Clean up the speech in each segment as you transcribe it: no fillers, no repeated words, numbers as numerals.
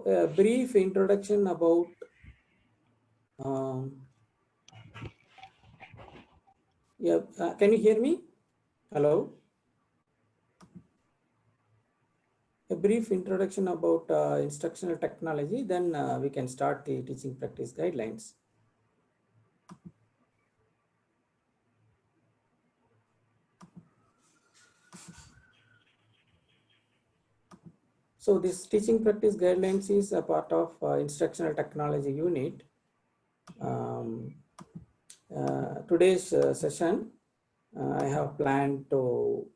a brief introduction about can you hear me? Hello. A brief introduction about instructional technology, then we can start the teaching practice guidelines. So this teaching practice guidelines is a part of instructional technology unit. Today's session, I have planned to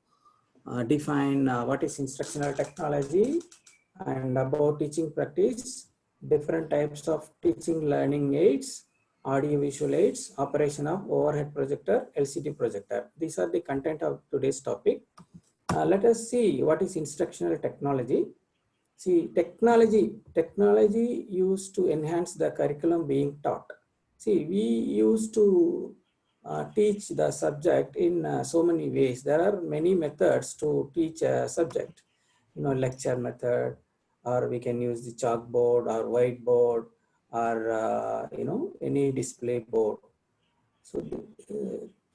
define what is instructional technology and about teaching practice, different types of teaching learning aids, audio visual aids, operation of overhead projector, LCD projector. These are the content of today's topic. Let us see what is instructional technology. See, technology used to enhance the curriculum being taught. See, we used to teach the subject in so many ways. There are many methods to teach a subject, lecture method, or we can use the chalkboard or whiteboard or, any display board. So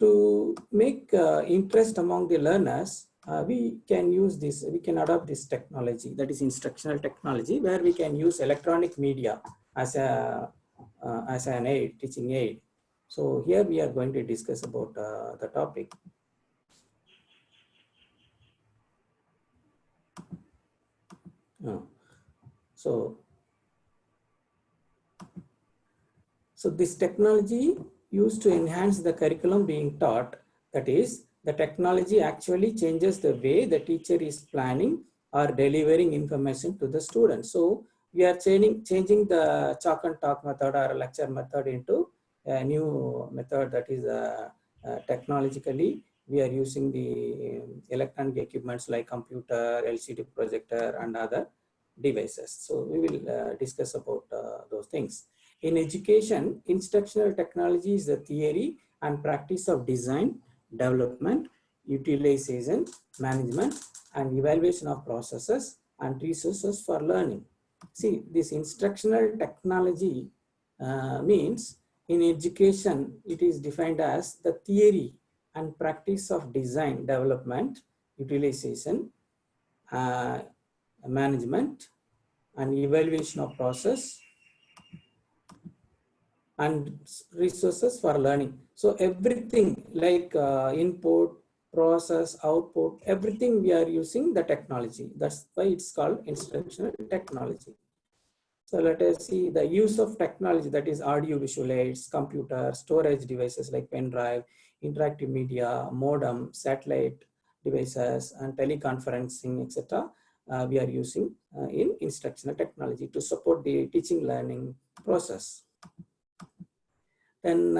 to make interest among the learners, we can use this, we can adopt this technology, that is instructional technology, where we can use electronic media as an aid, teaching aid. So here we are going to discuss about the topic. So this technology used to enhance the curriculum being taught, that is, the technology actually changes the way the teacher is planning or delivering information to the students. So we are changing the chalk and talk method or lecture method into a new method, that is technologically we are using the electronic equipments like computer, LCD projector and other devices. So we will discuss about those things. In education, instructional technology is the theory and practice of design, development, utilization, management, and evaluation of processes and resources for learning. See, this instructional technology means in education, it is defined as the theory and practice of design, development, utilization, management, and evaluation of process and resources for learning. So everything like input, process, output, everything we are using the technology. That's why it's called instructional technology. So let us see the use of technology, that is audio visual aids, computer, storage devices like pen drive, interactive media, modem, satellite devices, and teleconferencing, etc. We are using in instructional technology to support the teaching learning process. Then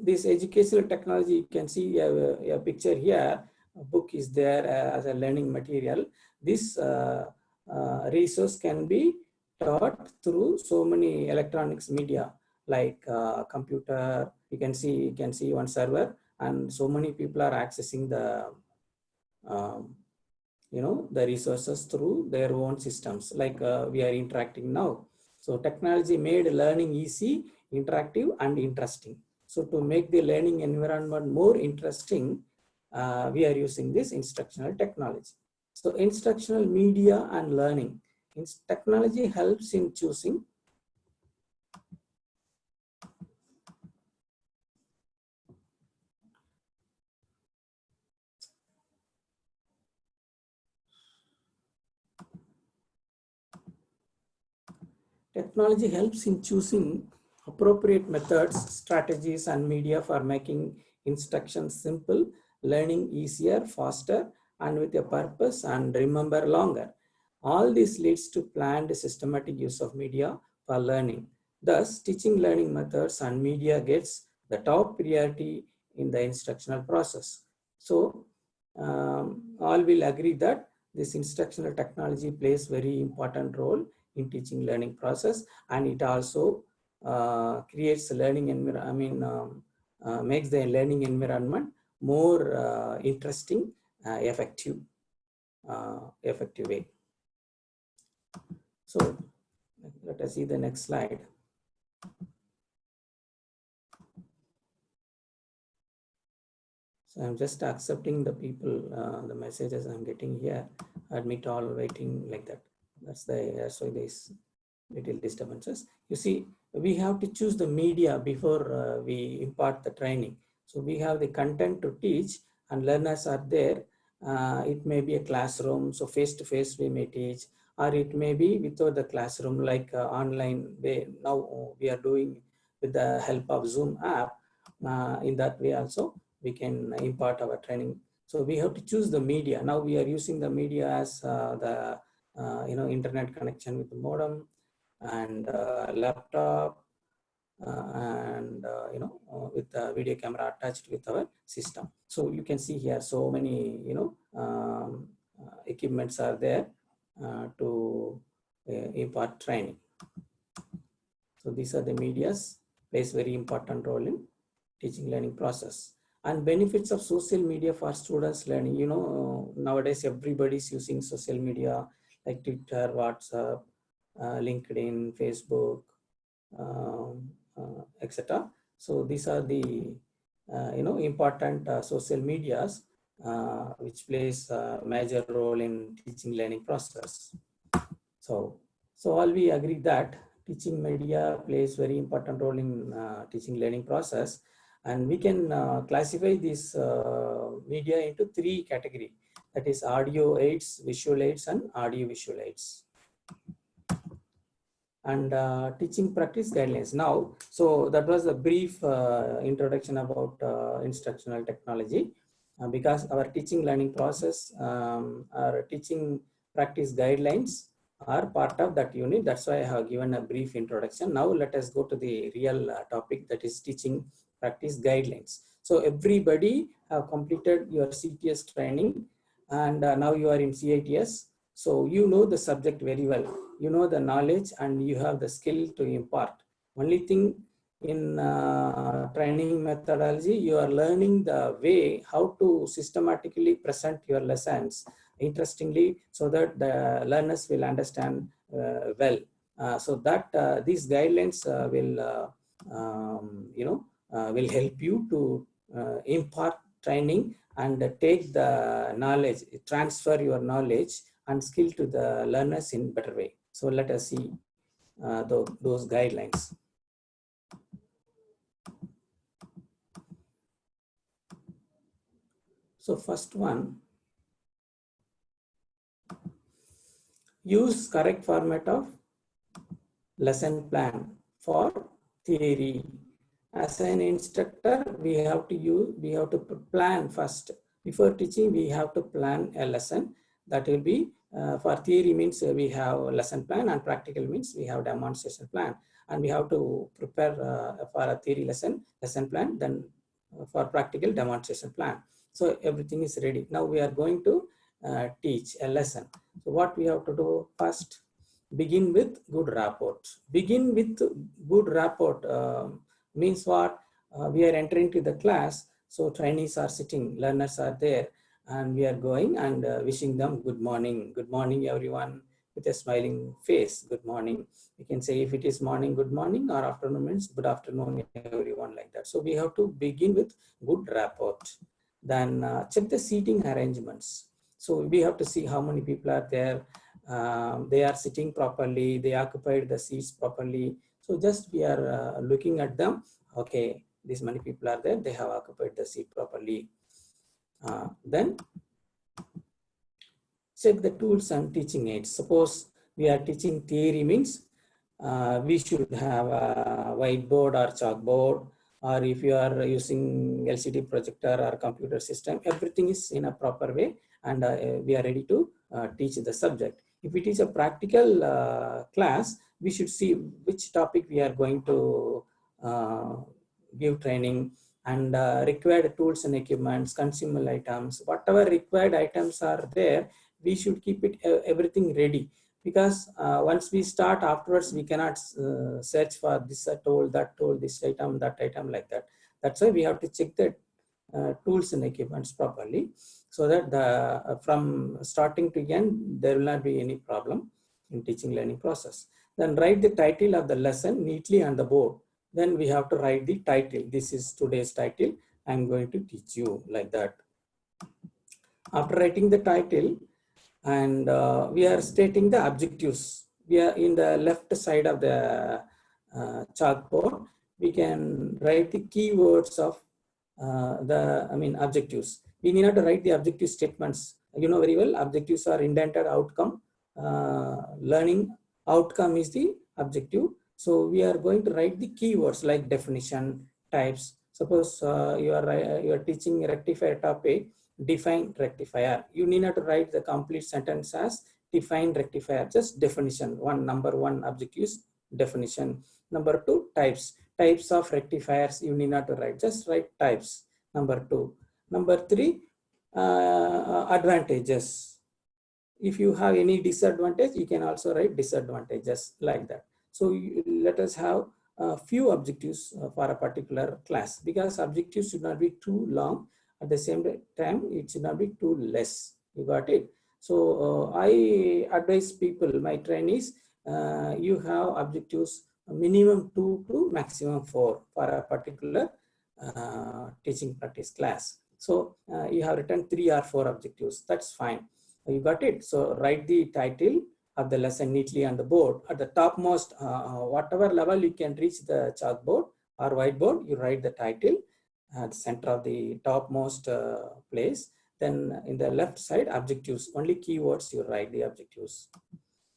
this educational technology, you can see a picture here, a book is there as a learning material. This resource can be taught through so many electronics media like computer. You can see one server and so many people are accessing the the resources through their own systems, like we are interacting now. So technology made learning easy, interactive and interesting. So to make the learning environment more interesting, we are using this instructional technology. So instructional media and learning. Technology helps in choosing appropriate methods, strategies, and media for making instructions simple, learning easier, faster, and with a purpose, and remember longer. All this leads to planned systematic use of media for learning. Thus, teaching learning methods and media gets the top priority in the instructional process. So, all will agree that this instructional technology plays very important role in teaching learning process, and it also creates learning environment, makes the learning environment more interesting, effective way. So let us see the next slide. So I'm just accepting the people, the messages I'm getting here. Admit all, waiting, like that. That's why these little disturbances. You see, we have to choose the media before we impart the training. So we have the content to teach, and learners are there. It may be a classroom, so face-to-face we may teach, or it may be without the classroom, like online way. Now we are doing with the help of Zoom app. In that way also, we can impart our training. So we have to choose the media. Now we are using the media as the internet connection with the modem and laptop and with the video camera attached with our system. So you can see here so many equipments are there to impart training. So these are the medias, plays very important role in teaching learning process. And benefits of social media for students learning. Nowadays everybody is using social media like Twitter, WhatsApp, LinkedIn, Facebook, etc. So these are the important social medias which plays a major role in teaching learning process. So all we agree that teaching media plays very important role in teaching learning process, and we can classify this media into 3 categories. That is audio aids, visual aids, and audio visual aids. And teaching practice guidelines. Now, so that was a brief introduction about instructional technology, because our teaching learning process, our teaching practice guidelines are part of that unit. That's why I have given a brief introduction. Now let us go to the real topic, that is teaching practice guidelines. So everybody have completed your CTS training, and now you are in CITS. So you know the subject very well, you know the knowledge, and you have the skill to impart. Only thing in training methodology, you are learning the way how to systematically present your lessons interestingly, so that the learners will understand well. So that these guidelines will help you to impart training and take the knowledge, transfer your knowledge and skill to the learners in better way. So let us see those guidelines. So first one, use correct format of lesson plan for theory. As an instructor, we have to plan first. Before teaching, we have to plan a lesson. That will be for theory means we have a lesson plan, and practical means we have demonstration plan. And we have to prepare for a theory lesson plan, then for practical demonstration plan. So everything is ready. Now we are going to teach a lesson. So what we have to do first? Begin with good rapport. Begin with good rapport means what? We are entering to the class. So trainees are sitting, learners are there, and we are going and wishing them good morning. Good morning, everyone, with a smiling face. Good morning. You can say if it is morning, good morning, or afternoon means good afternoon, everyone, like that. So we have to begin with good rapport. Then check the seating arrangements. So we have to see how many people are there. They are sitting properly, they occupied the seats properly. So just we are looking at them. Okay, this many people are there, they have occupied the seat properly. Then check the tools and teaching aids. Suppose we are teaching theory means we should have a whiteboard or chalkboard, or if you are using LCD projector or computer system, everything is in a proper way, and we are ready to teach the subject. If it is a practical class, we should see which topic we are going to give training, and required tools and equipments, consumable items, whatever required items are there, we should keep it everything ready. Because once we start, afterwards we cannot search for this tool, that tool, this item, that item, like that. That's why we have to check the tools and equipments properly, so that from starting to end, there will not be any problem in teaching learning process. Then write the title of the lesson neatly on the board. Then we have to write the title. This is today's title. I'm going to teach you like that. After writing the title, and we are stating the objectives. We are in the left side of the chalkboard. We can write the keywords of objectives. We need not to write the objective statements. You know very well, objectives are indented outcome. Learning outcome is the objective. So we are going to write the keywords like definition, types. Suppose you are teaching rectifier topic, define rectifier. You need not to write the complete sentence as define rectifier, just definition. Number one objectives, definition. Number two, types. Types of rectifiers you need not to write, just write types. Number two. Number three, advantages. If you have any disadvantage, you can also write disadvantages like that. So let us have a few objectives for a particular class, because objectives should not be too long. At the same time, it should not be too less. You got it? So I advise people, my trainees, you have objectives minimum 2 to maximum 4 for a particular teaching practice class. So you have written 3 or 4 objectives. That's fine. You got it? So write the title of the lesson neatly on the board. At the topmost, whatever level you can reach the chalkboard or whiteboard, you write the title at the center of the topmost place. Then in the left side, objectives, only keywords you write the objectives.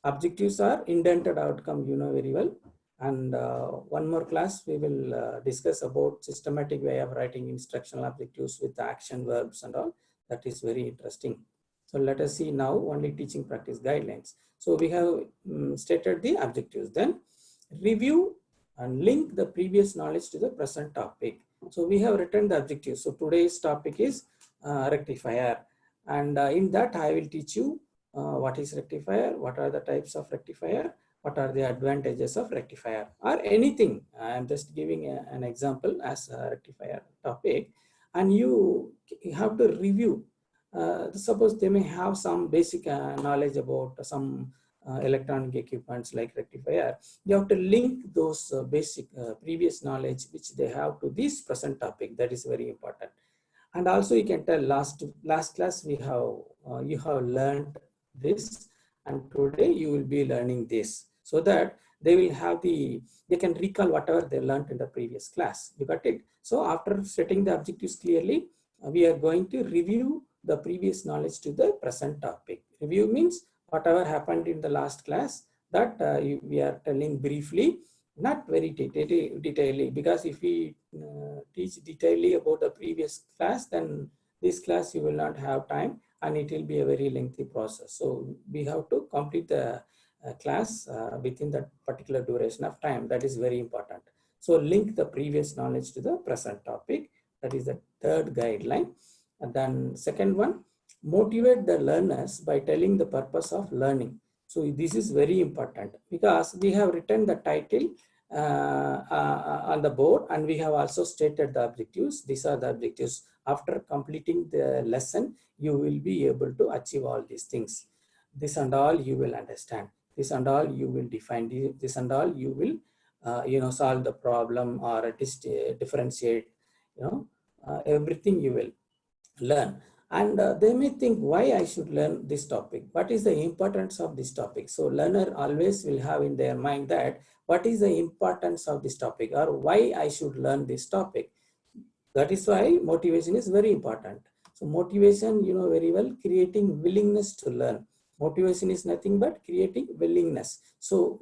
Objectives are indented outcome, you know very well. And one more class, we will discuss about systematic way of writing instructional objectives with action verbs and all. That is very interesting. So let us see now only teaching practice guidelines. So we have stated the objectives. Then review and link the previous knowledge to the present topic. So we have written the objectives. So today's topic is rectifier. And in that I will teach you what is rectifier, what are the types of rectifier, what are the advantages of rectifier, or anything. I'm just giving an example as a rectifier topic. And you have to review. Suppose they may have some basic knowledge about some electronic equipments like rectifier. You have to link those basic previous knowledge which they have to this present topic. That is very important. And also you can tell last class we have you have learned this, and today you will be learning this, so that they will have they can recall whatever they learned in the previous class. You got it? So after setting the objectives clearly, we are going to review the previous knowledge to the present topic. Review means whatever happened in the last class, that we are telling briefly, not very detailedly, because if we teach detailedly about the previous class, then this class you will not have time and it will be a very lengthy process. So we have to complete the class within that particular duration of time. That is very important. So link the previous knowledge to the present topic. That is the third guideline. And then second one, motivate the learners by telling the purpose of learning. So this is very important, because we have written the title on the board, and we have also stated the objectives. These are the objectives. After completing the lesson, you will be able to achieve all these things. This and all you will understand. This and all you will define. This and all you will solve the problem or differentiate. Everything you will learn. And they may think, why I should learn this topic? What is the importance of this topic? So learner always will have in their mind that what is the importance of this topic, or why I should learn this topic. That is why motivation is very important. So motivation, you know very well, creating willingness to learn. Motivation is nothing but creating willingness. So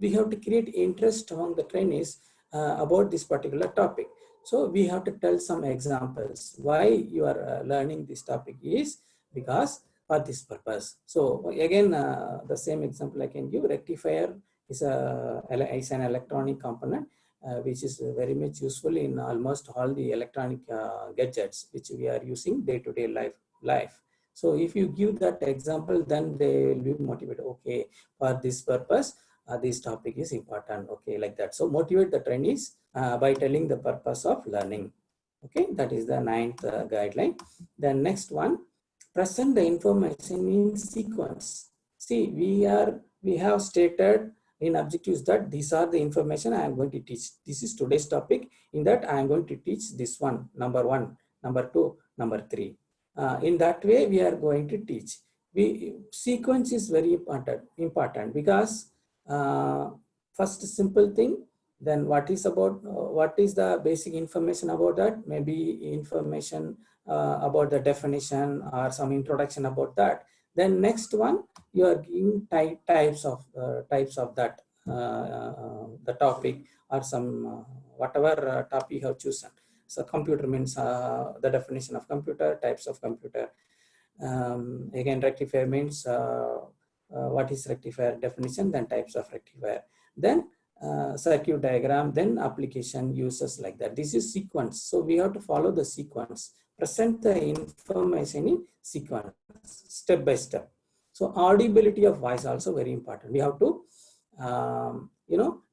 we have to create interest among the trainees about this particular topic. So we have to tell some examples why you are learning this topic is because for this purpose. So again, the same example I can give. Rectifier is an electronic component which is very much useful in almost all the electronic gadgets which we are using day-to-day life. So if you give that example, then they will be motivated. Okay, for this purpose, this topic is important. Okay, like that. So motivate the trainees by telling the purpose of learning. Okay, that is the ninth guideline. The next one, present the information in sequence. See, we have stated in objectives that these are the information I am going to teach. This is today's topic. In that I am going to teach this one, number 1, number 2, number 3. In that way we are going to teach. Sequence is very important because first simple thing, then what is the basic information about that, maybe information about the definition or some introduction about that. Then next one, you are giving types of that the topic or some whatever topic you have chosen. So computer means the definition of computer, types of computer. Again, rectifier means what is rectifier definition, then types of rectifier, then circuit diagram, then application uses, like that. This is sequence. So we have to follow the sequence, present the information in sequence, step by step. So audibility of voice also very important. We have to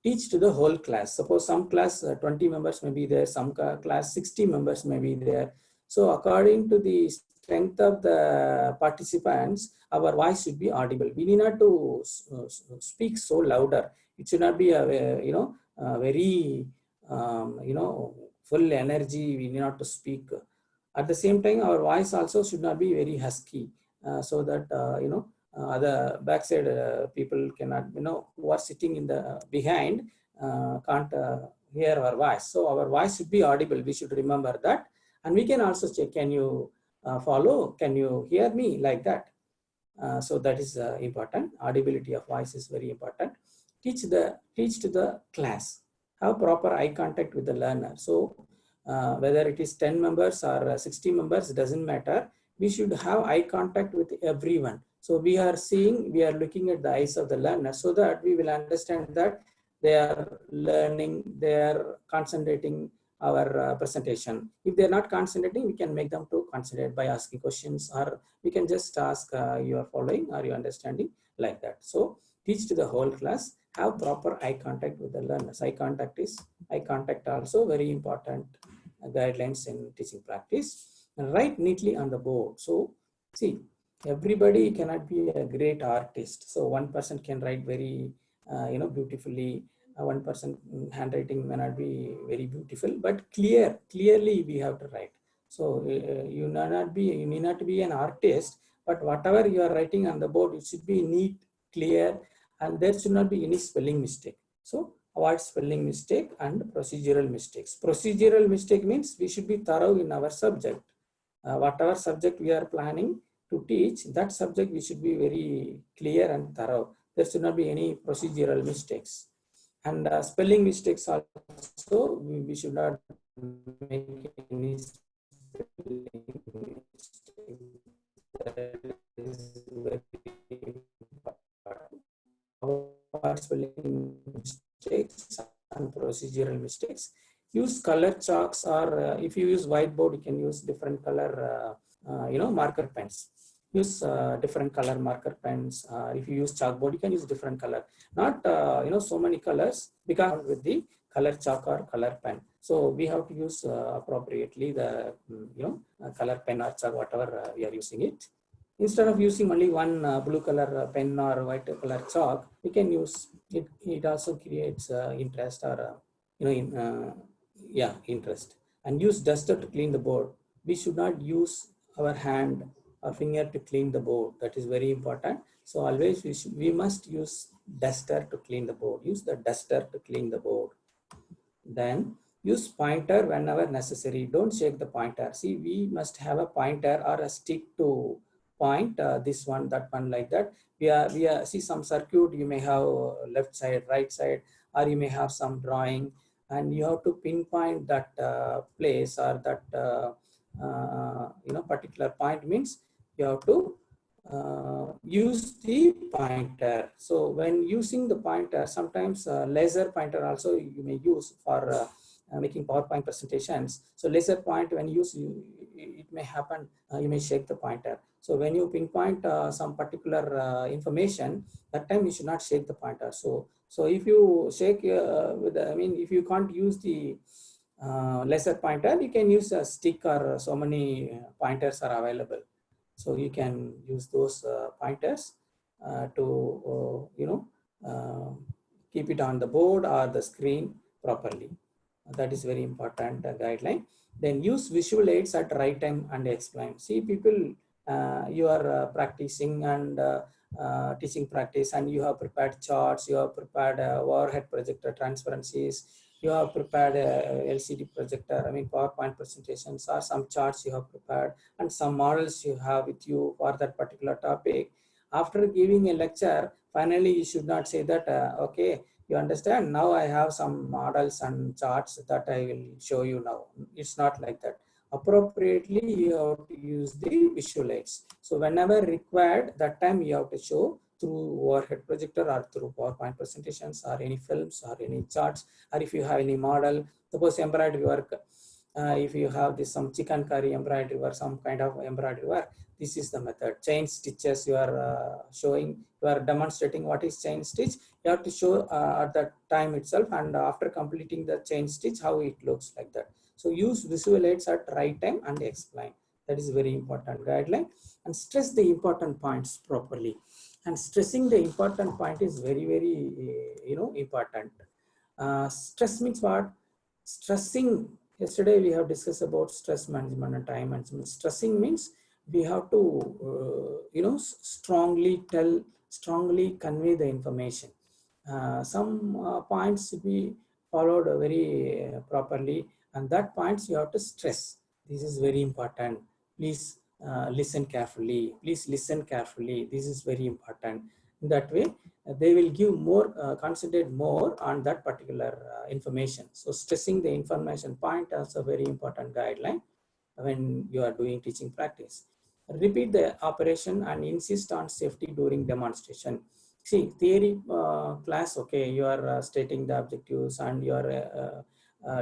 teach to the whole class. Suppose some class 20 members may be there, some class 60 members may be there. So according to the strength of the participants, our voice should be audible. We need not to speak so louder. It should not be a very full energy. We need not to speak. At the same time, our voice also should not be very husky, so that other backside people cannot, who are sitting in the behind can't hear our voice. So our voice should be audible. We should remember that, and we can also check, can you follow? Can you hear me? Like that. So that is important. Audibility of voice is very important. Teach to the class. Have proper eye contact with the learner. So whether it is 10 members or 60 members, doesn't matter. We should have eye contact with everyone. So we are looking at the eyes of the learner, so that we will understand that they are learning, they are concentrating our presentation. If they're not concentrating, we can make them to concentrate by asking questions, or we can just ask, you are following, are you understanding, like that. So teach to the whole class, have proper eye contact with the learners. Eye contact also very important guidelines in teaching practice. And write neatly on the board. So see, everybody cannot be a great artist. So one person can write very beautifully. One person handwriting may not be very beautiful, but clearly we have to write. So you need not be an artist, but whatever you are writing on the board, it should be neat, clear, and there should not be any spelling mistake. So avoid spelling mistake and procedural mistakes. Procedural mistake means we should be thorough in our subject. Whatever subject we are planning to teach, that subject we should be very clear and thorough. There should not be any procedural mistakes. And spelling mistakes also, we should not make any spelling mistakes. That is very important. Avoid spelling mistakes and procedural mistakes. Use color chalks, or if you use whiteboard, you can use different color marker pens. Use different color marker pens. If you use chalkboard, you can use different color. Not so many colors, because with the color chalk or color pen. So we have to use appropriately the color pen or chalk, whatever we are using it. Instead of using only one blue color pen or white color chalk, we can use it. It also creates interest, or interest. And use duster to clean the board. We should not use our hand or finger to clean the board. That is very important. So always we must use duster to clean the board. Use the duster to clean the board. Then use pointer whenever necessary. Don't shake the pointer. See, we must have a pointer or a stick to point this one, that one, like that. We are see some circuit, you may have left side, right side, or you may have some drawing, and you have to pinpoint that place, or that particular point. Means you have to use the pointer. So when using the pointer, sometimes laser pointer also you may use for making PowerPoint presentations. So laser point, when you use, it may happen, you may shake the pointer. So when you pinpoint some particular information, that time you should not shake the pointer. So if you shake if you can't use the laser pointer, you can use a stick, or so many pointers are available. So you can use those pointers to keep it on the board or the screen properly. That is very important guideline. Then use visual aids at right time and explain. See, people, you are practicing and teaching practice, and you have prepared charts, you have prepared overhead projector transparencies, you have prepared a LCD projector, I mean PowerPoint presentations, or some charts you have prepared, and some models you have with you for that particular topic. After giving a lecture, finally you should not say that, okay, you understand, now I have some models and charts that I will show you now. It's not like that. Appropriately, you have to use the visual aids. So whenever required, that time you have to show through overhead projector or through PowerPoint presentations or any films or any charts, or if you have any model, suppose embroidery work, if you have this some chicken curry embroidery or some kind of embroidery work, this is the method. Chain stitches you are showing, you are demonstrating what is chain stitch. You have to show at that time itself, and after completing the chain stitch, how it looks like that. So use visual aids at right time and explain. That is very important guideline. And stress the important points properly. And stressing the important point is very, very, important. Stress means what? Stressing. Yesterday we have discussed about stress management and time management. Stressing means we have to, strongly convey the information. Some points to be followed very properly, and that points you have to stress. This is very important. Please listen carefully. Please listen carefully. This is very important. In that way, they will give more, concentrate more on that particular information. So stressing the information point is a very important guideline when you are doing teaching practice. Repeat the operation and insist on safety during demonstration. See, theory class, okay, you are stating the objectives and you are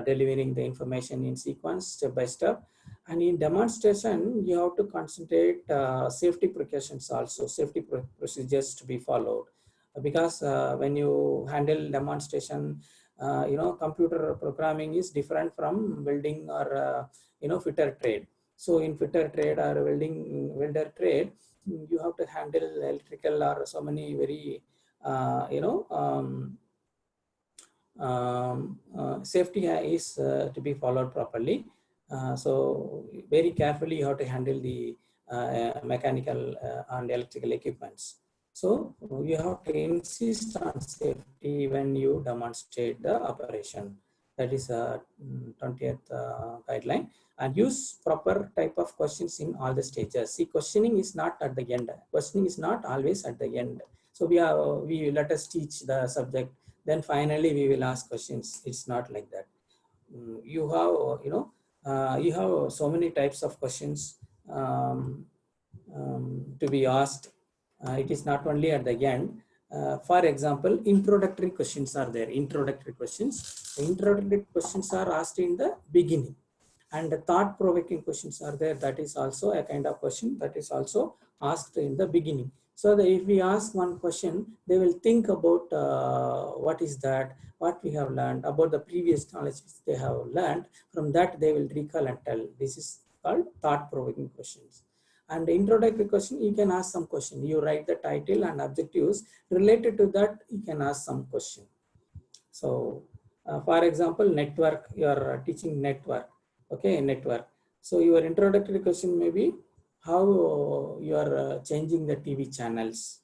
delivering the information in sequence, step by step. And in demonstration, you have to concentrate safety precautions also, safety procedures to be followed. Because when you handle demonstration, computer programming is different from building or, fitter trade. So in fitter trade or welder trade, you have to handle electrical or so many very, safety is to be followed properly. So very carefully you have to handle the mechanical and electrical equipments. So you have to insist on safety when you demonstrate the operation. That is a 20th guideline. And use proper type of questions in all the stages. See, questioning is not at the end. Questioning is not always at the end. So we let us teach the subject, then finally we will ask questions. It's not like that. You have, you have so many types of questions to be asked. It is not only at the end. For example, introductory questions are there. Introductory questions. Introductory questions are asked in the beginning. And the thought-provoking questions are there. That is also a kind of question that is also asked in the beginning. So that if we ask one question, they will think about what is that, what we have learned, about the previous knowledge which they have learned. From that, they will recall and tell. This is called thought-provoking questions. And the introductory question, you can ask some question. You write the title and objectives. Related to that, you can ask some question. So, for example, network, you are teaching network. Okay, network. So your introductory question may be how you are changing the TV channels.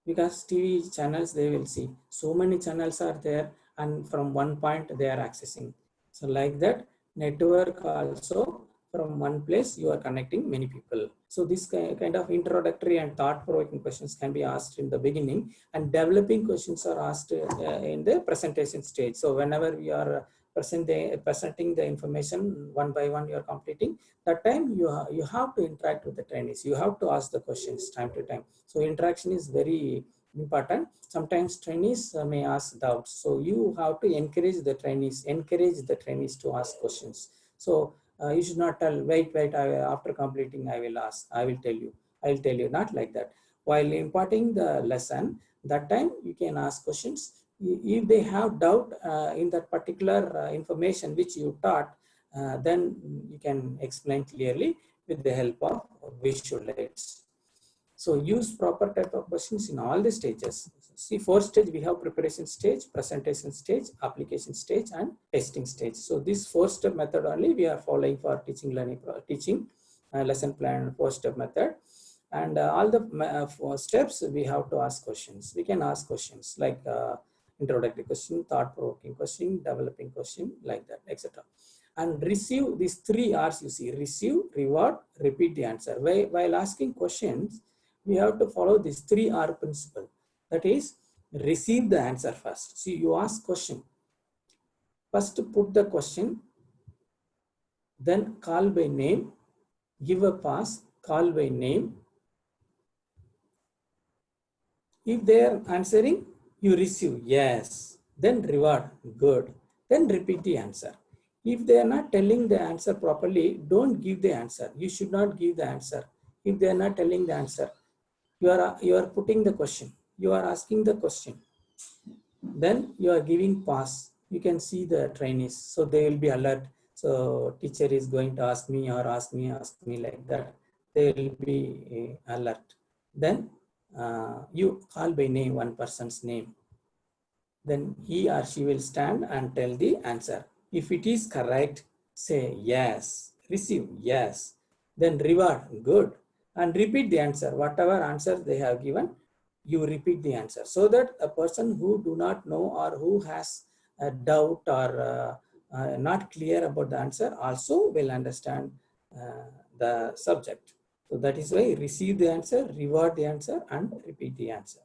Because TV channels, they will see so many channels are there, and from one point they are accessing. So like that, network also, from one place you are connecting many people. So this kind of introductory and thought-provoking questions can be asked in the beginning, and developing questions are asked in the presentation stage. So whenever we are presenting the information one by one, you are completing, that time you have to interact with the trainees. You have to ask the questions time to time. So interaction is very important. Sometimes trainees may ask doubts. So you have to encourage the trainees to ask questions. So you should not tell, wait, after completing, I will tell you, not like that. While imparting the lesson, that time you can ask questions. If they have doubt in that particular information which you taught, then you can explain clearly with the help of visual aids. So use proper type of questions in all the stages. See, 4 stage we have: preparation stage, presentation stage, application stage, and testing stage. So this 4-step method only we are following for teaching lesson plan 4-step method. And all the 4 steps we have to ask questions. We can ask questions like introductory question, thought-provoking question, developing question, like that, etc. And receive these 3 R's you see: receive, reward, repeat the answer. While asking questions, we have to follow this 3R principle. That is, receive the answer first. See, you ask question. First put the question, then call by name, give a pass, call by name. If they are answering, you receive, yes. Then reward, good. Then repeat the answer. If they are not telling the answer properly, don't give the answer. You should not give the answer. If they are not telling the answer, you are putting the question. You are asking the question. Then you are giving pass. You can see the trainees. So they will be alert. So teacher is going to ask me like that. They will be alert. Then you call by name one person's name. Then he or she will stand and tell the answer. If it is correct, say yes. Receive, yes. Then reward, good. And repeat the answer. Whatever answer they have given, you repeat the answer, so that a person who do not know or who has a doubt or not clear about the answer also will understand the subject. So that is why receive the answer, reward the answer, and repeat the answer.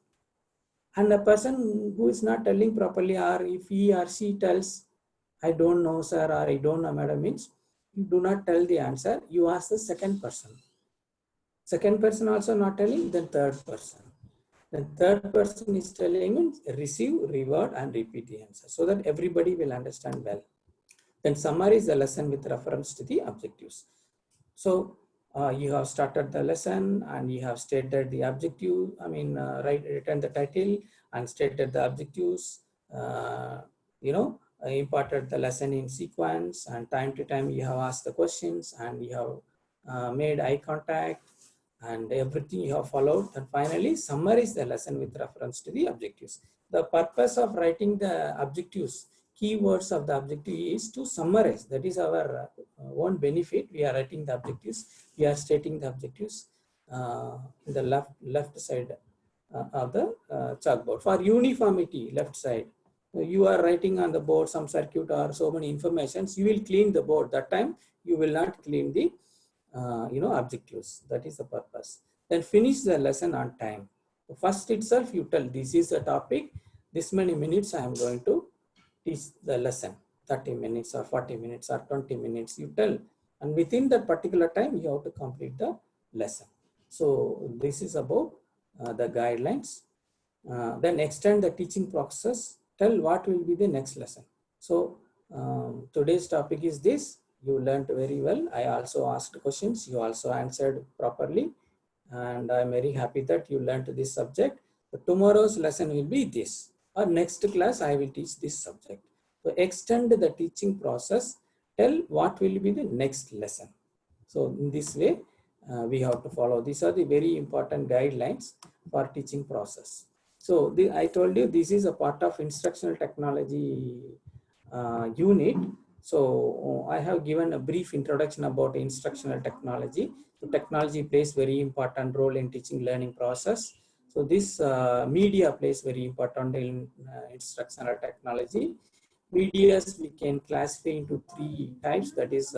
And a person who is not telling properly, or if he or she tells, I don't know, sir, or I don't know, madam, means you do not tell the answer. You ask the second person. Second person also not telling, then third person. The third person is telling, means receive, reward, and repeat the answer, so that everybody will understand well. Then summarize the lesson with reference to the objectives. So you have started the lesson and you have stated the objective, written the title and stated the objectives, imparted the lesson in sequence, and time to time you have asked the questions, and you have made eye contact, and everything you have followed. And finally summarize the lesson with reference to the objectives. The purpose of writing the objectives, keywords of the objective, is to summarize. That is our own benefit. We are writing the objectives, we are stating the objectives in the left side of the chalkboard. For uniformity, left side, you are writing on the board some circuit or so many informations, you will clean the board. That time you will not clean the objectives. That is the purpose. Then finish the lesson on time. First itself you tell, this is the topic, this many minutes I am going to teach the lesson, 30 minutes or 40 minutes or 20 minutes you tell, and within that particular time you have to complete the lesson. So this is about the guidelines. Then extend the teaching process, tell what will be the next lesson. So today's topic is this. You learned very well. I also asked questions, you also answered properly, and I'm very happy that you learned this subject. So tomorrow's lesson will be this, or next class I will teach this subject. So extend the teaching process, tell what will be the next lesson. So in this way we have to follow. These are the very important guidelines for teaching process. So I told you this is a part of instructional technology unit. So I have given a brief introduction about instructional technology. So technology plays very important role in teaching learning process. So this media plays very important in instructional technology. Medias we can classify into 3 types, that is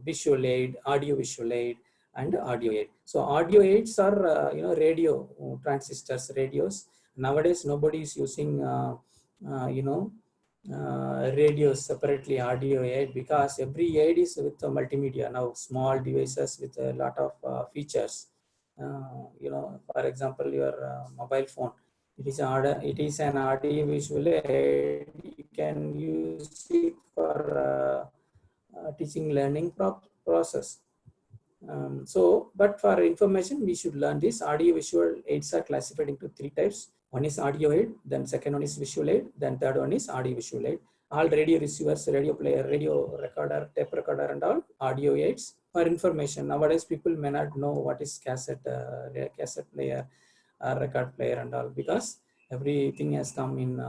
visual aid, audio visual aid, and audio aid. So audio aids are radio transistors, radios. Nowadays nobody is using radios separately, audio aid, because every aid is with multimedia now, small devices with a lot of features. For example, your mobile phone, it is an audio visual aid. You can use it for teaching learning process. But for information, we should learn this. Audio visual aids are classified into 3 types. One is audio aid, then second one is visual aid, then third one is audio visual aid. All radio receivers, radio player, radio recorder, tape recorder, and all audio aids. For information, nowadays people may not know what is cassette player, record player and all, because everything has come in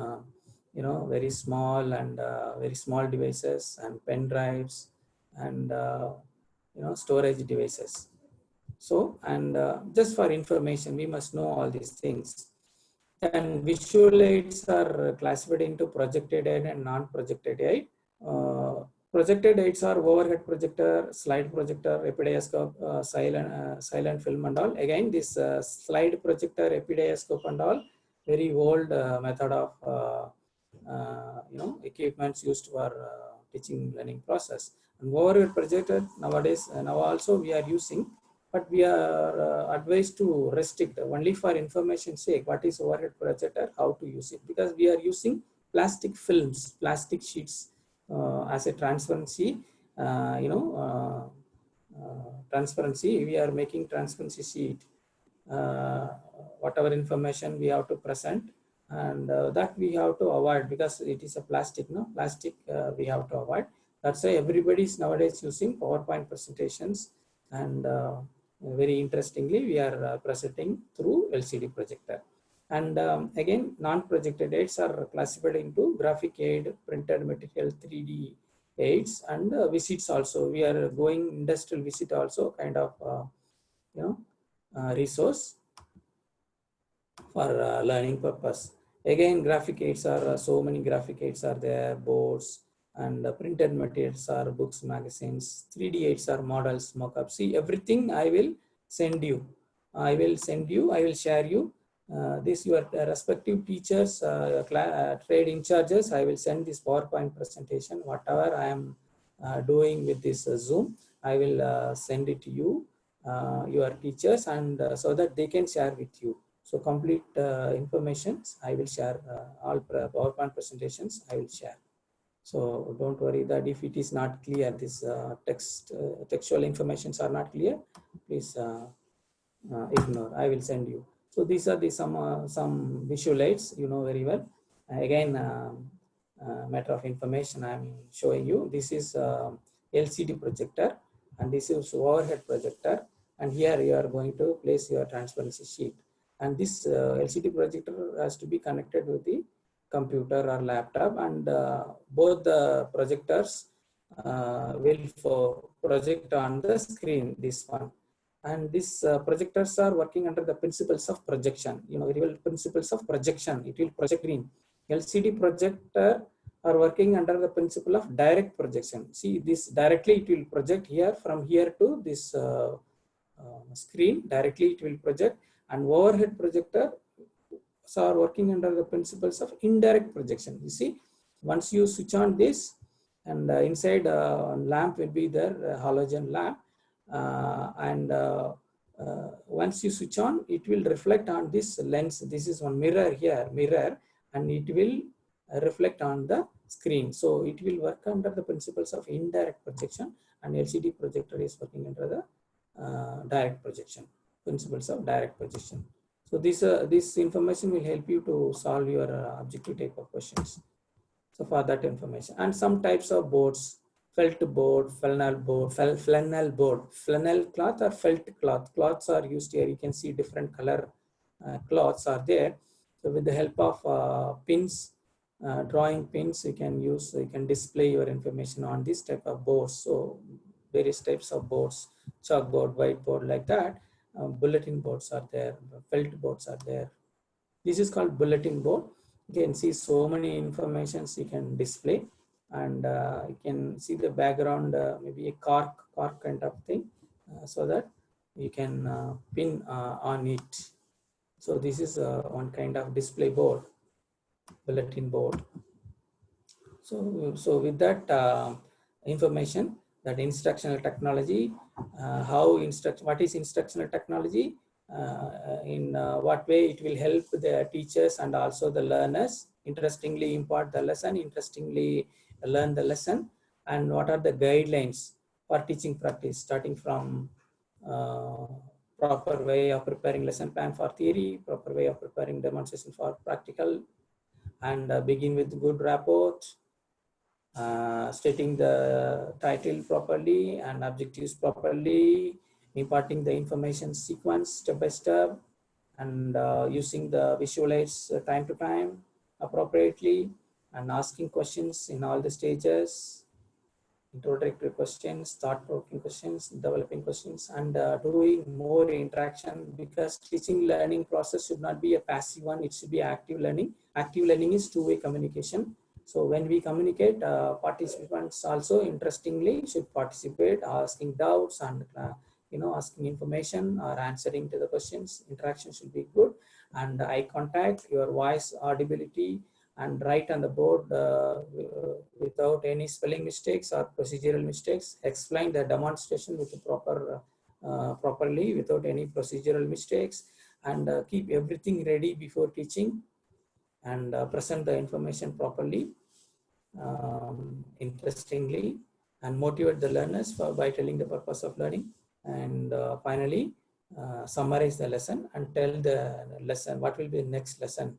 very small and very small devices and pen drives and storage devices. So, and just for information, we must know all these things. And visual aids are classified into projected aid and non-projected aid. Projected aids are overhead projector, slide projector, epidiascope, silent film and all. Again, this slide projector, epidiascope and all, very old method of equipments used for teaching learning process. And overhead projector nowadays, now also we are using, but we are advised to restrict only for information sake what is overhead projector, how to use it, because we are using plastic films, plastic sheets as a transparency, transparency. We are making transparency sheet, whatever information we have to present, and that we have to avoid because it is a plastic, no plastic we have to avoid. That's why everybody is nowadays using PowerPoint presentations, and very interestingly, we are presenting through LCD projector. And again, non-projected aids are classified into graphic aid, printed material, 3D aids, and visits also. We are going industrial visit also, kind of resource for learning purpose. Again, graphic aids are so many graphic aids are there, boards, and printed materials are books, magazines. 3D aids are models, mockups. See, everything I will send you. I will share you. This your respective teachers, trade in charges. I will send this PowerPoint presentation. Whatever I am doing with this Zoom, I will send it to you, your teachers, and so that they can share with you. So complete information I will share, all PowerPoint presentations I will share. So don't worry that if it is not clear, this textual informations are not clear, please ignore. I will send you. So these are the some visual aids, you know very well. Again, matter of information I am showing you. This is LCD projector, and this is overhead projector. And here you are going to place your transparency sheet. And this LCD projector has to be connected with the computer or laptop, and both the projectors will project on the screen, this one. And these projectors are working under the principles of projection. You know very well, principles of projection. It will project screen. LCD projector are working under the principle of direct projection. See, this directly it will project here, from here to this screen. Directly it will project. And overhead projector are working under the principles of indirect projection. You see, once you switch on this, and inside lamp will be there, halogen lamp, and once you switch on, it will reflect on this lens. This is one mirror here, mirror, and it will reflect on the screen. So it will work under the principles of indirect projection, and LCD projector is working under the direct projection, principles of direct projection. So this information will help you to solve your objective type of questions. So for that information, and some types of boards: felt board, flannel board, flannel cloth or felt cloth. Cloths are used here. You can see different color cloths are there. So with the help of pins, drawing pins, you can display your information on this type of boards. So various types of boards, chalkboard, whiteboard, like that. Bulletin boards are there, felt boards are there. This is called bulletin board. You can see so many informations you can display, and you can see the background, maybe a cork kind of thing, so that you can pin on it. So this is one kind of display board, bulletin board. So with that information, that instructional technology, what is instructional technology, in what way it will help the teachers and also the learners interestingly impart the lesson, interestingly learn the lesson, and what are the guidelines for teaching practice, starting from proper way of preparing lesson plan for theory, proper way of preparing demonstration for practical, and begin with good rapport, stating the title properly and objectives properly, imparting the information sequence step by step, and using the visualize time to time appropriately, and asking questions in all the stages, introductory questions, thought-provoking questions, developing questions, and doing more interaction, because teaching learning process should not be a passive one, it should be active learning. Active learning is two-way communication. So when we communicate, participants also interestingly should participate, asking doubts and asking information or answering to the questions. Interaction should be good, and eye contact, your voice audibility, and write on the board without any spelling mistakes or procedural mistakes. Explain the demonstration with the properly without any procedural mistakes, and keep everything ready before teaching, and present the information properly, interestingly, and motivate the learners by telling the purpose of learning. And finally, summarize the lesson and tell the lesson what will be the next lesson.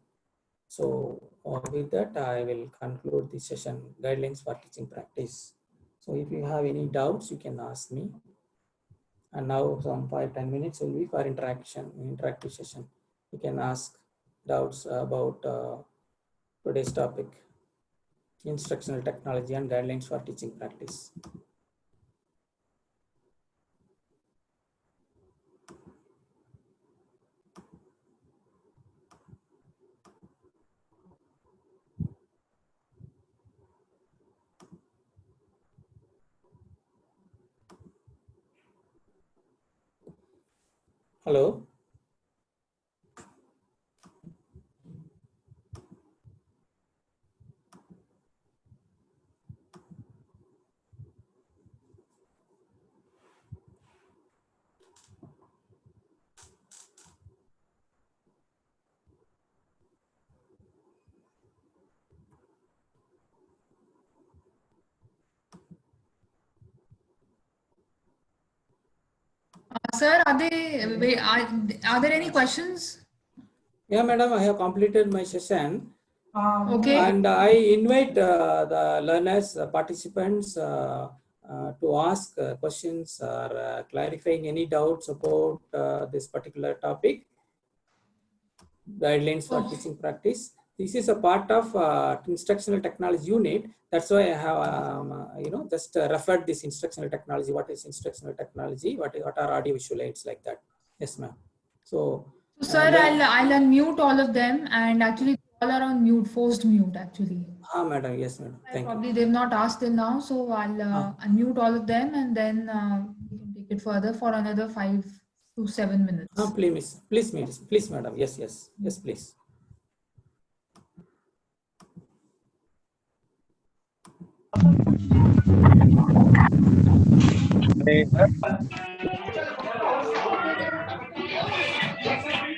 So with that, I will conclude the session, guidelines for teaching practice. So if you have any doubts, you can ask me. And now some 5-10 minutes will be for interactive session. You can ask doubts about today's topic, instructional technology and guidelines for teaching practice. Hello. Sir, are there any questions? Yeah, madam, I have completed my session. Okay. And I invite the learners, participants to ask questions or clarifying any doubts about this particular topic, guidelines for teaching practice. This is a part of instructional technology unit. That's why I have, just referred this instructional technology. What is instructional technology? What are audio visual aids like that? Yes, ma'am. So, sir, I'll unmute all of them, and actually all are on mute, forced mute actually. Madam, yes, madam. Thank Probably you. they've not asked till now, so I'll unmute all of them, and then we can take it further for another 5 to 7 minutes. Please, madam. Yes, please.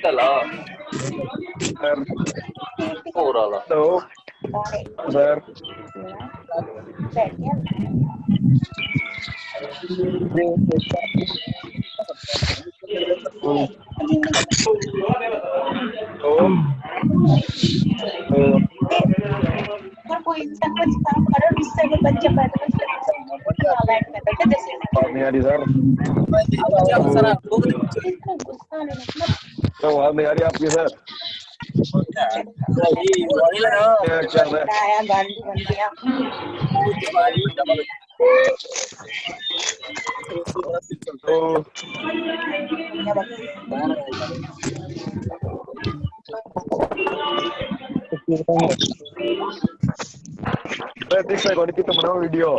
Hello. Sir. कोई इंसान को काम करो जिससे वो बच्चा पैदा आवाज नहीं आ रही आपकी सर क्या गांधी बन गया kita menang video.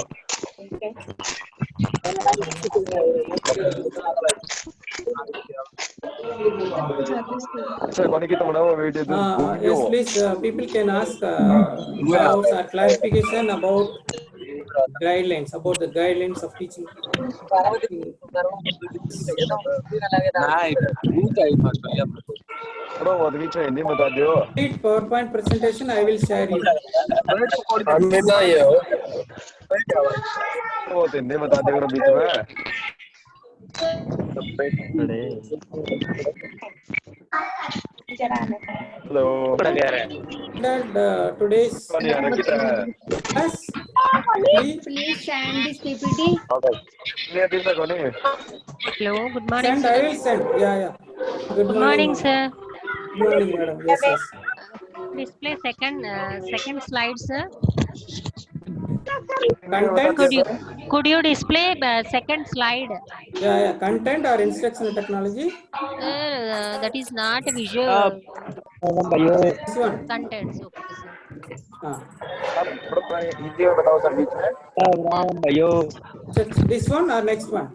kita menang video. Yes, please. People can ask doubts or clarification about guidelines, about the guidelines of teaching. PowerPoint presentation, I will share you. Hello. Today's class. Please send this PPT. Hello, good morning, Send, sir. I will send. Yeah. Good morning, sir. Good morning, madam. Yes, yes. Display second slide, sir. Content. Could you display second slide? Yeah, yeah. Content or instructional technology. That is not visual This one. contents. Okay, sir. Ah. थोड़ा हिंदी में बताओ sir बीच में This one or next one?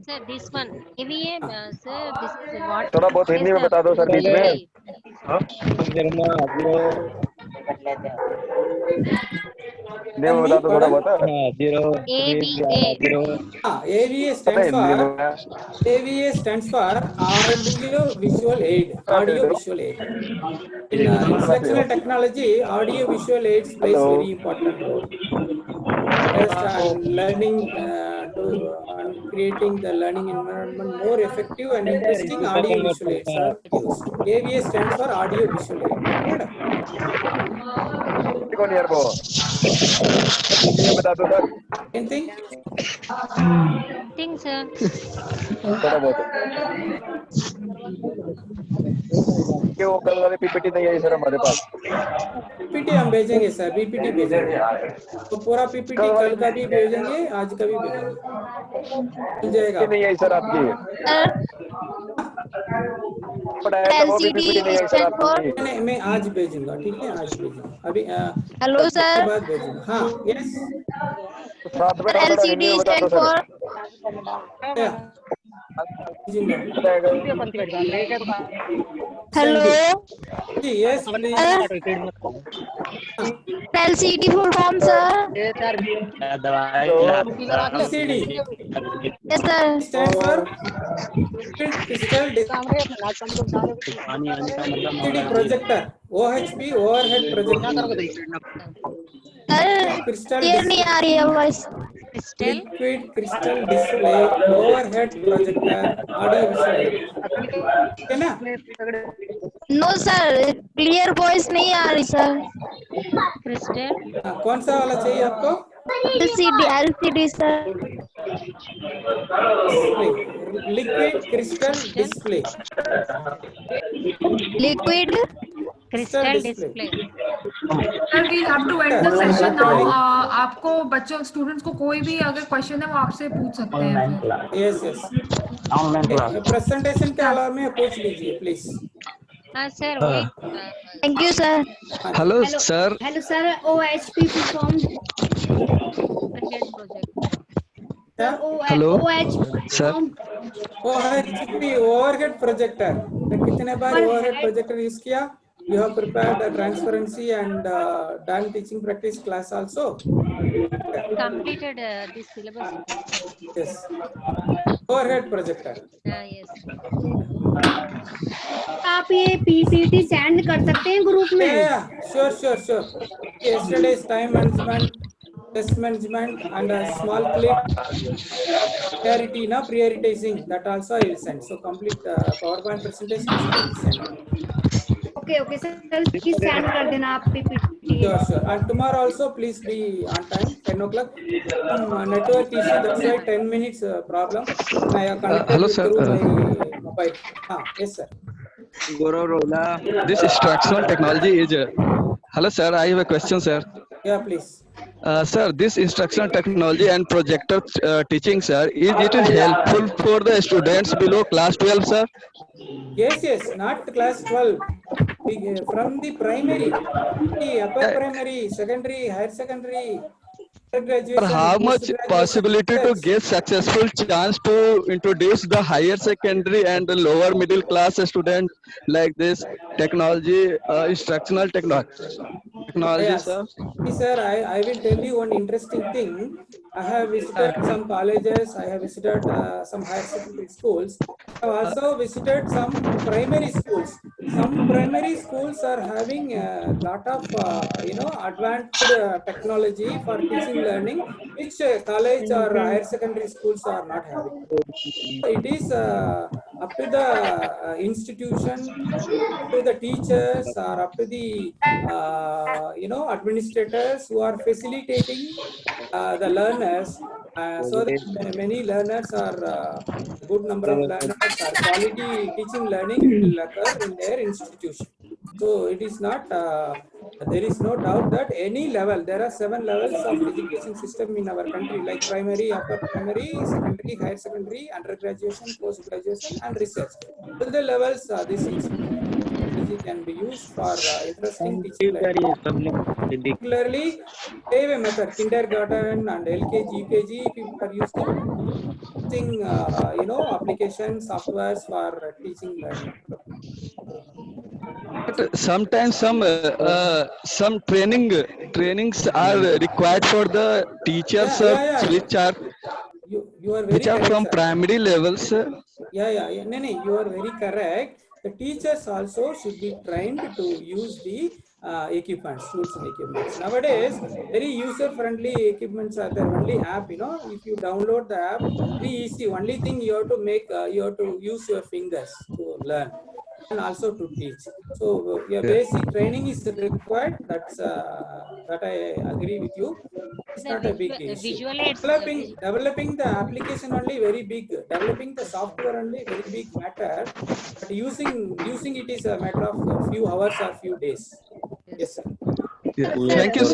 Sir, this one. AVA, sir, this what? थोड़ा बहुत हिंदी में बता दो sir बीच में हिंदी में बता दो थोड़ा बहुत AVA stands for audio visual aid. Audio visual aid. In instructional technology, audio visual aids plays very important role. Learning and creating the learning environment more effective and interesting, audio visual aids are used. AVA stands for audio visual aid. कौन यार वो हिंदी में बता दो sir Anything? Thing, sir. थोड़ा बहुत कि वो कल वाले पीपीटी नहीं आई सर हमारे पास पीपीटी हम भेजेंगे सर, बीपीटी भेजेंगे तो पूरा पीपीटी कल का भी भेजेंगे, आज का भी भेजेंगे, मिल जाएगा। नहीं आई सर आपकी पढ़ाया था वो भी पीपीटी नहीं आई सर आपकी नहीं, मैं आज भेजूंगा, ठीक है, आज भेजूंगा अभी। हेलो सर, बाद भेजूंगा। हाँ, यस। साथ में LCD stand for hello yes LCD full form sir. LCD Yes sir. stands for crystal LCD projector, OHP overhead projector, crystal clear नहीं आ रही है voice. liquid crystal display overhead projector audio visual, है ना? No sir, clear voice नहीं आ रही sir. Crystal. कौन सा वाला चाहिए आपको? LCD sir. Liquid crystal display, liquid Crystal display. Sir, we have to end the session now. आपको बच्चों स्टूडेंट्स को कोई भी अगर क्वेश्चन है वो आपसे पूछ सकते हैं फिर। यस यस, प्रेजेंटेशन के अलावा में पूछ लीजिए please. Sir, wait. Thank you sir. Hello sir, hello sir, OHP full form Overhead project. Hello OHP sir, OHP overhead projector, कितने बार ओवरहेड प्रोजेक्टर यूज किया? You have prepared a transparency and done teaching practice class also. Completed this syllabus. Yes, overhead projector. Yes. आप ये PPT send कर सकते हैं group में? Yeah, sure. Yesterday's time management, test management, and a small clip. Priority, na prioritizing. That also I will send. So complete PowerPoint presentation I will send. Okay sir, please send कर देना आप PPT। Sure. And tomorrow also please be on time, 10 o'clock. Network issue, that's why 10 minutes problem. I have connected hello, with sir. through my mobile. Yes sir. this instructional technology is. Hello sir, I have a question sir. Yeah, please. Sir, this instructional technology and projector teaching sir, is it helpful for the students below class 12 sir? Yes, not class 12. From the primary, upper primary, secondary, higher secondary, graduation. How much possibility to get successful chance to introduce the higher secondary and the lower middle class students like this technology, instructional technology Yes. sir? Sir, I will tell you one interesting thing. I have visited some colleges, I have visited some higher secondary schools. I have also visited some primary schools. Some primary schools are having a lot of, advanced technology for teaching learning, which college or higher secondary schools are not having. It is up to the institution, up to the teachers, or up to the administrators who are facilitating the learners, so that many learners are good number of learners or quality teaching learning will occur in their institution. So it is not, there is no doubt that any level, there are 7 levels of education system in our country, like primary, upper primary, secondary, higher secondary, undergraduation, post-graduation, and research. All the levels, this technology can be used for interesting teaching learning. Particularly, save a method, kindergarten and LKG, UKG, people are using applications, softwares for teaching learning. But sometimes some trainings are required for the teachers Yeah. which are You are very correct, from sir. primary levels. Yeah. No, you are very correct. The teachers also should be trained to use the equipments, tools and equipments. Nowadays, very user-friendly equipments are there. Only app, if you download the app, very easy. Only thing you have to make, you have to use your fingers to learn and also to teach. So yeah, basic training is required. That I agree with you. It's not a big issue. Visual aids. Developing the application only very big. Developing the software only very big matter. But using it is a matter of a few hours or few days. Yes, sir. Yeah. Thank you, sir.